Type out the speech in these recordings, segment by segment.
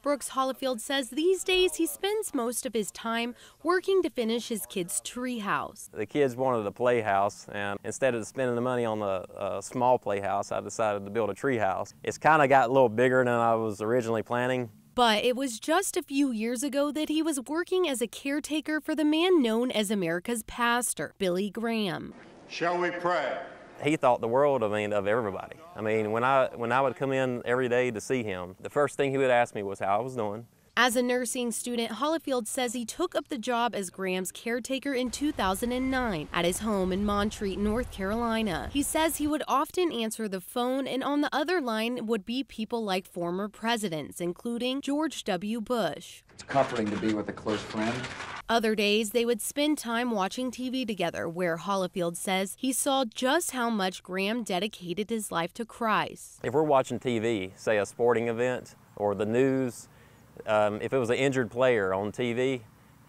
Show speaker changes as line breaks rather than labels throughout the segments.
Brooks Hollifield says these days he spends most of his time working to finish his kids' treehouse.
The kids wanted a playhouse, and instead of spending the money on the small playhouse, I decided to build a treehouse. It's kind of got a little bigger than I was originally planning.
But it was just a few years ago that he was working as a caretaker for the man known as America's pastor, Billy Graham.
Shall we pray?
He thought the world of everybody. When I would come in every day to see him, the first thing he would ask me was how I was doing.
As a nursing student, Hollifield says he took up the job as Graham's caretaker in 2009 at his home in Montreat, North Carolina. He says he would often answer the phone, and on the other line would be people like former presidents, including George W. Bush.
It's comforting to be with a close friend.
Other days, they would spend time watching TV together, where Hollifield says he saw just how much Graham dedicated his life to Christ.
If we're watching TV, say a sporting event or the news, if it was an injured player on TV,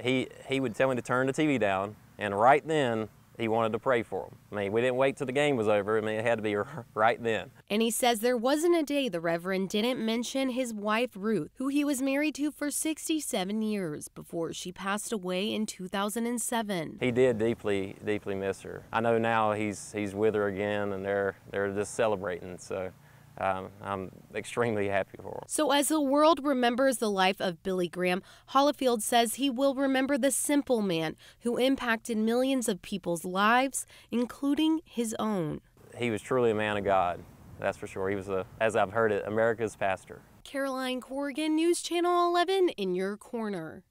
he would tell me to turn the TV down, and right then he wanted to pray for him. We didn't wait till the game was over. It had to be right then.
And he says there wasn't a day the Reverend didn't mention his wife, Ruth, who he was married to for 67 years before she passed away in 2007.
He did deeply, deeply miss her. I know now he's with her again, and they're just celebrating. So I'm extremely happy for him.
So as the world remembers the life of Billy Graham, Hollifield says he will remember the simple man who impacted millions of people's lives, including his own.
He was truly a man of God, that's for sure. He was, as I've heard it, America's pastor.
Caroline Corrigan, News Channel 11, in your corner.